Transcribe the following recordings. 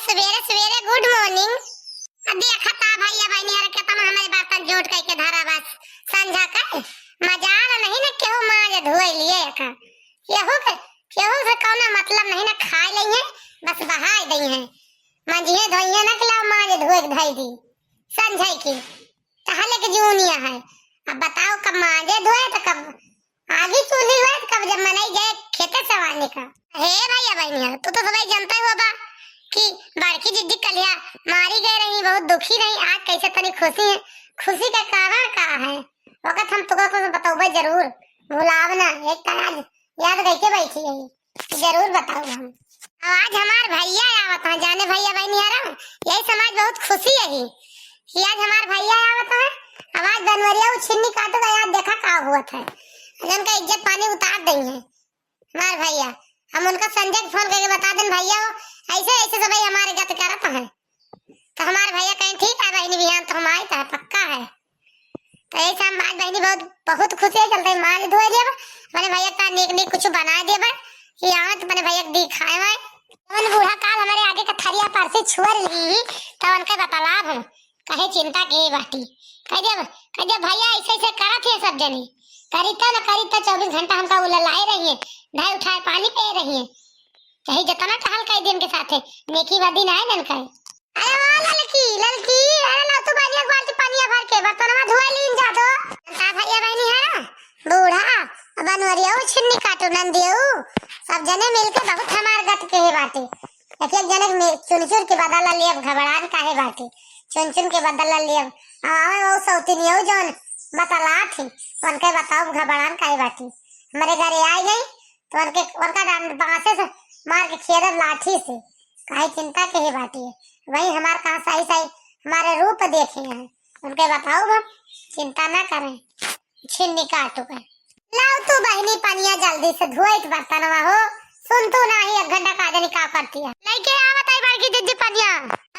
सवेरे सवेरे good morning. अब देखा था भैया बहनी हर के तम हमारे बर्तन जोड़ के धारा बस संझा का मजाल नहीं ना केहू माज धोई लिए का केहू से कौनो मतलब नहीं ना खाए लई है बस बहाई दई है मंजिए धोइए ना कला माज धोए धई दी संझाई की तहले के जूनिया है। अब बताओ कब माजे धोए तो कब आगे चूल्ही हुए तो कब जब मनाई जाए खेते सवारने का। हे भैया बहनी तू तो सभी जानता ही होगा कि बड़की जिद्दी कलिया मारी गई रही बहुत दुखी रही आज कैसे तनी खुशी है। खुशी का कारण का है वक्त हम तुमको कुछ बताऊंगा जरूर भुलाव ना एक तरह याद करके बैठी है जरूर बताओ हम। आज हमार भैया आवत है जाने भैया बहनी यार यही समाज बहुत खुशी है कि आज हमार भैया आवत है। आवाज बनवरिया छिन्नी काटो का याद देखा का हुआ था जन का इज्जत पानी उतार देंगे हमार भैया। हम उनका संजय को फोन करके बता दें भैया ऐसे ऐसे सब हमारे गत करत है तो हमारे भैया कहीं ठीक है बहनी बिहान तो हम आए था पक्का है तो ऐसा हम आज बहनी बहुत खुशी है चलते मार धोए देब मैंने भैया का नीक कुछ बना देब कि आवत मैंने भैया दिखाए है मन बूढ़ा काल हमारे आगे का थरिया पर से छुअर ली तो उनका बतलाव हम कहे चिंता के बाटी कह दे भैया ऐसे ऐसे करत है सब जनी करीता 24 घंटा हमका उललाए रही है ढाई उठाए पानी पे रही है कहीं जतना टहल कई दिन के साथ है नेकी वादी ना है नन का। अरे वाह ललकी अरे ला तू बानिया बाल्टी पानी भर के बर्तनवा धोए लीन जा दो ता भैया बहनी है बूढ़ा बनवरिया छिन्नी काटू नंदियो सब जने मिलके बहुत हमार गत के बाटे एक जने चुन के बदला लेब घबरान काहे बाटे चुन के बदला लेब आवे वो सौतीनियो जोन बतला थी उनके बताओ घबरान काहे बाटे हमारे घरे आई गई तो उनका बांसे से मार के खेदर लाठी से काहे चिंता के ही बाटी है वही हमारे कहाँ सही हमारे रूप देखे हैं उनके बताओ हम चिंता ना करें छिन्नी काटू का लाओ तू बहनी पनिया जल्दी से धोए बर्तनवा हो सुन तू नहीं 1 घंटा का जनी का करती है लेके आवत है बड़की जिद्दी पनिया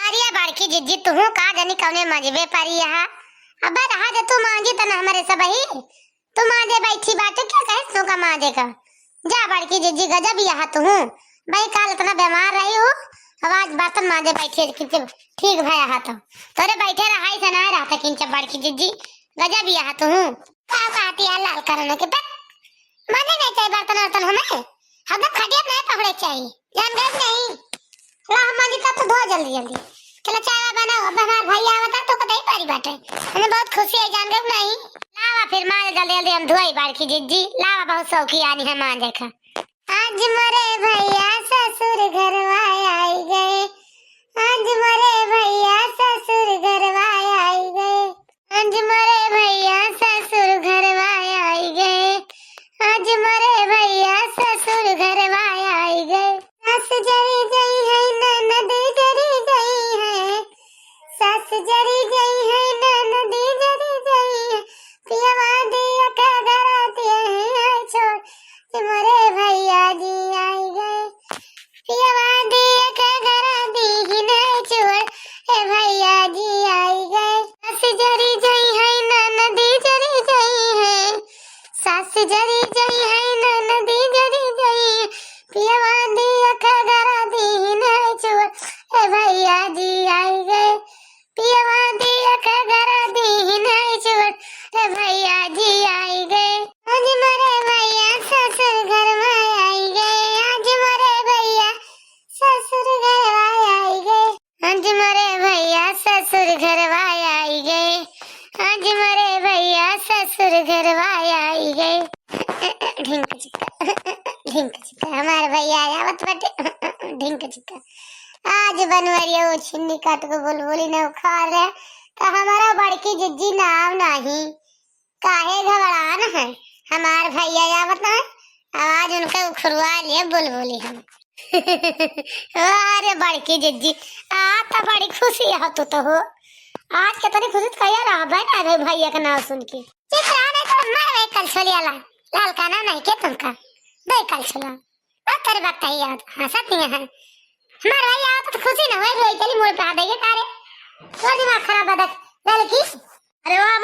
अरे बड़की जिद्दी तू का जनी कौने मजबे परी है अब रहा जे तू मांगी त हमारे सब ही तू मांजे बैठी बाटे क्या कहे तू का मांजे का जा बड़की जिद्दी गजब यहाँ तू भाई काल इतना बीमार रही हो आवाज बर्तन मांजे बैठे ठीक भया हा तो तोरे बैठे रहा से ना रहा था किंच बड़की जिद्दी गजब यहाँ तू का कहती है लाल करने के पे माने नहीं चाहिए बर्तन हमें हम खड़िया नहीं पकड़े चाहिए जान गए नहीं ला हम मांगी तो धो जल्दी चलो चाय बनाओ अब हमार भैया आवता तो कतई पारी बाटे हमें बहुत खुशी है जान गए नहीं लावा फिर मां जल्दी हम धोई बड़की जिद्दी लावा बहुत शौकी आनी है मां देखा आज मरे भैया ससुर घरवा आई गए आज मरे भैया ससुर घरवा आई गए आज मरे भैया ससुर घरवा आई गए आज मरे भैया ससुर घरवा आई गए सास जरी गई है ननद जरी गई है सास जरी गई है ननद जरी गई है पियवा दिया का घराते हैं छोड़ मरे भैया जी आई गए पियवा दिया का घराते ही नहीं छोड़ ए भैया जी आई गए सास जरी गई है ननद जरी गई है सास जरी गई है ननद जरी गई है पियवा दिया का घराते ही नहीं छोड़ ए भैया जी आई गए पियवा दिया का घराते ही नहीं छोड़ ए भैया जी आई गए आज मरे भैया ससुर घर में आई गए आज मरे भैया ससुर घर आई गए आज मरे भैया ससुर घर आई गए आज मरे भैया ससुर घर आई गए ढिंक चिक्का हमारे भैया आवत बटे ढिंक चिक्का आज बनवरिया वो छिन्नी काट को बुलबुली ने उखाड़ रहे तो हमारा बड़की जिज्जी नाम नहीं काहे घबरान है हमार भैया आवत है आवाज उनका उखड़वा लिए बुलबुली हम अरे बड़की जिज्जी आज तो बड़ी खुशी है तो हो आज कितनी खुशी कहिए रहा भाई भैया का नाम सुन के चित्रा ने तो मैं कल छोलिया लाल का नाम नहीं के तुमका दे कल छोला तेरे बात ही याद हंसत नहीं है हमारे भैया आवत तो खुशी ना होई रोई चली मोड़ पे आ देगे तारे तो दिमाग खराब बदक लड़की। अरे वाह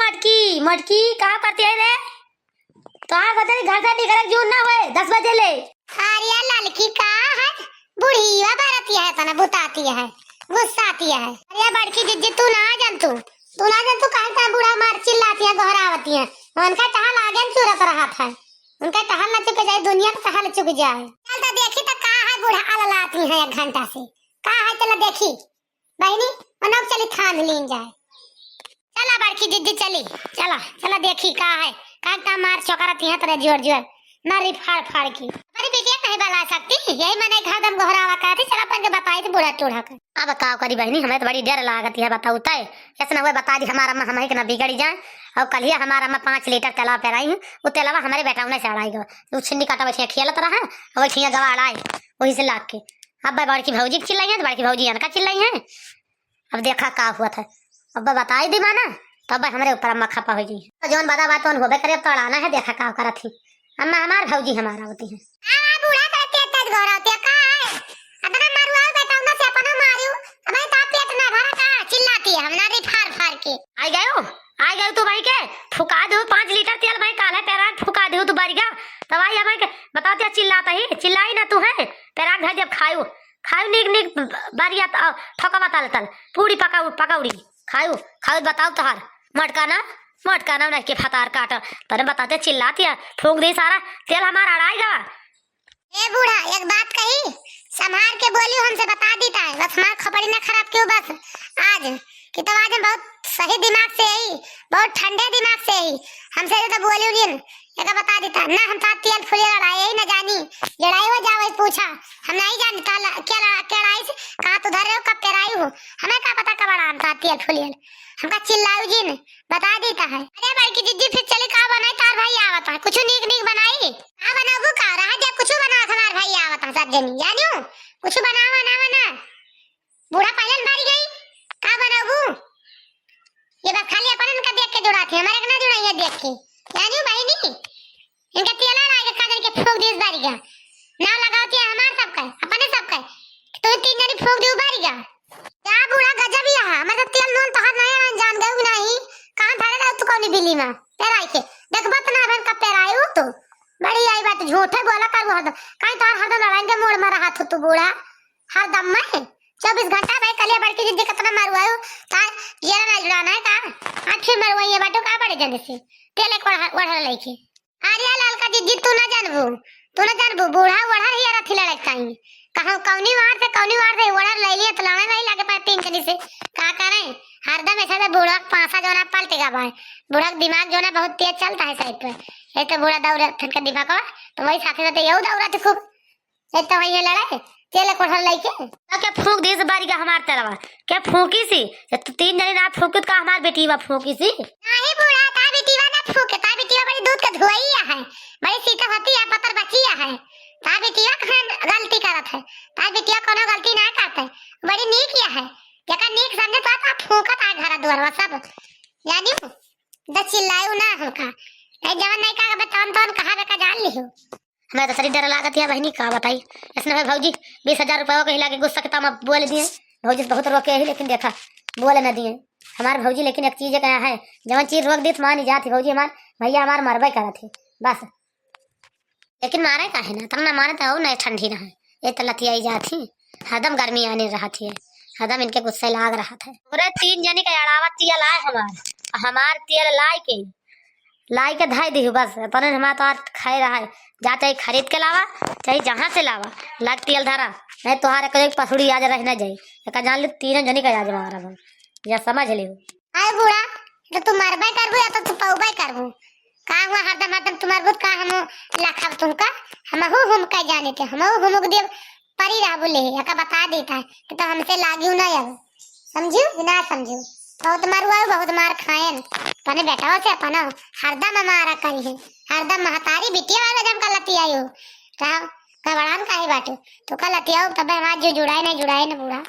मटकी कहाँ करती है रे तो आज बता घर से निकल जून ना हुए 10 बजे ले अरे लड़की का है बुढ़ी वा बरती है तना बुताती है गुस्सा आती है। अरे बड़की जिज्जी तू ना जान तू काहे का बूढ़ा मार चिल्लाती है घोरावती है। उनका टहल आगे न चुरत रहा था। उनका टहल न चुक जाए दुनिया का टहल चुक जाए। चल तो देखी तो का है बूढ़ा अललाती है 1 घंटा से। का है चला देखी। बहनी मनोक चली थान लीन जाए। चला बड़की जिज्जी चली। चला देखी का है। का मार चौकरती है तेरे जोर मारी फाड़ की। अरे बिटिया नहीं बला सकती। यही मैंने घरदम घोरावा कहती चला अपन के बताई थी बूढ़ा टूढ़ा का। अब बताओ करी बहनी हमें तो बड़ी डर लागती है बताऊ तय। ऐसा हुआ बता दी हमारा अम्मा हमारे के ना बिगड़ी जाए। और कल ही हमारा अम्मा 5 लीटर तेला पेराई हूँ। वो तेलावा हमारे बेटा ने चढ़ाई गो। वो छिन्नी काटा बैठिया खेलत रहा और बैठिया गवाड़ आए वही से लाग के। अब बड़की भौजी चिल्लाई है बड़की भौजी अनका चिल्लाई है। अब देखा का हुआ था। अब बताई दी माना तब हमारे ऊपर अम्मा खपा हो गई। तो जौन बता बात होबे करे अब तड़ाना है। देखा का करत थी अम्मा हमार भौजी हमारा होती है। हां बूढ़ा करते तेज घोराते का है। अदना मारुआ बेटा उना से अपना मारियो। अबे ता पेट ना भरा का चिल्लाती है हमारी फाड़ के। आई गयो तू भाई के फुका दो 5 लीटर तेल भाई काले पेरा फुका दो तू बारीगा। तब आई भाई के बताते चिल्लाता ही चिल्लाई ना तू है। पेरा घर जब खायो निक बारिया ठोका तल पूरी पकाउड़ी खाओ बताओ तोहार मटका ना के फतार काट तने बताते चिल्लाती है फूंक दे सारा तेल हमारा अड़ाएगा। ए बूढ़ा एक बात कही संभाल के बोलियो हमसे बता देता है। बस हमार खपड़ी ना खराब क्यों बस आज कि तो आज बहुत सही दिमाग से आई बहुत ठंडे दिमाग से आई हमसे तो बोलियो नहीं एक बता देता ना हम साथ तेल फुले लड़ाई ही ना जानी लड़ाई हो जावे पूछा हम नहीं जानता क्या लड़ाई से कहां तो धर रहे हो कब पेराई हो हमें क्या पता कब हम साथ तेल फुले हमका चिल्लाऊ जी ने बता देता है। अरे भाई की जिज्जी फिर चले का बनाई तार भाई आवता है कुछ नीक बनाई का बनाबू का रहा जा कुछ बना हमार भाई आवता सब जनी जानियो कुछ बनावा ना बूढ़ा पहले मारी गई का बनाबू ये बात खाली अपन का देख के जुड़ाती हमारे के ना जुड़ाई है देख के जानियो भाई नहीं इनका तेल लगा के कादर के फूंक दे इस बारी का ना लगाती है हमार सब का अपने सब का तो 3 जनी फूंक दे बारी का क्या बूढ़ा गजब ही है मतलब तेल नोन तो हाथ नहीं जान गए नहीं कहां धरे रहा तू कौन बिल्ली में पेराई के देखबत ना बन का पेराई हो तो बड़ी आई बात झूठे बोला कर हद कहीं तार हद लड़ाई के मोड़ में रहा तू बूढ़ा हर दम में 24 घंटा भाई कलिया बड़की जिद्दी कितना मारवायो तार ये ना जुड़ाना है का आखिर मरवाइए बाटो का बड़े जने से तेल एक वढ़ा लेके अरे लाल का जिद्दी तू ना जानबू बूढ़ा वढ़ा ही रथी लड़ाई काई कहां कौनी वार से वढ़ा ले लिया तो लड़ाई नहीं लगे पर 3 जनी से का करे हरदम ऐसा तो बूढ़ा पासा जो ना पलटेगा भाई बूढ़ा दिमाग जो ना बहुत तेज चलता है साइड पे ये तो बूढ़ा दौड़ा का दिमाग का तो वही साथे यू दौड़ा थे खूब ये तो वही लड़ाई तेल कोठा लेके तो क्या फूंक दी इस बारी का हमार तेलवा क्या फूंकी सी तो 3 जने ना फूंकत का हमार बेटीवा फूंकी सी नहीं बूढ़ा ता बेटीवा ना फूंके ता बेटीवा बड़ी दूध का धुआइया है बड़ी सीता होती है पत्थर बचिया है ता बेटीवा कहां गलती करत है ता बेटीवा कोनो गलती ना करते बड़ी नीक है जका नीक समझे तो आप फूंकत आ घर द्वार सब जानियो द चिल्लायो ना हमका ए जवान नहीं का बताम तो कहां बेका जान लियो हमें तो सरी डर लागत है बहनी का बताई इसने है भौजी 20,000 रुपया के हिला के गुस्सा के तामा बोल दिए भौजी बहुत रोके ही लेकिन देखा बोले न दिए हमार भौजी लेकिन एक चीज क्या है जवन चीज रोक दी तो मानी जाती भौजी हमार भैया हमार मरबे करत थे बस लेकिन मारे का है ना तब ना मारे तो नहीं ठंडी ना है ये तो लतियाई जाती हरदम गर्मी आने रहा थी हरदम इनके गुस्से लाग रहा था पूरे 3 जने का अड़ावा तेल लाए हमार तेल लाई के धाई दी बस अपन हमारा तो खाए रहा है जा चाहे खरीद के लावा चाहे जहाँ से लावा लग तेल धरा नहीं तुम्हारे कहीं पसुड़ी आज रह ना जाए जान लो 3 जनी का आज मारा या समझ लियो आए बूढ़ा तो तुम मरबे करबू या तो तू पौबे करबू का हुआ हरदम तुम्हार बुत का हम लाखा तुमका हम का जाने थे हम दे परी रहा बोले या बता देता है कि तो हमसे लागियो ना अब समझियो ना समझियो बहुत मरुआ बहुत मार खाएन तने बेटा से अपना हरदम मारा करी है हरदम महतारी बिटिया वाला जम का लतियायो का बड़ान काहे बाटो तो का लतियाओ तब हमार जो जुड़ाए ना बूढ़ा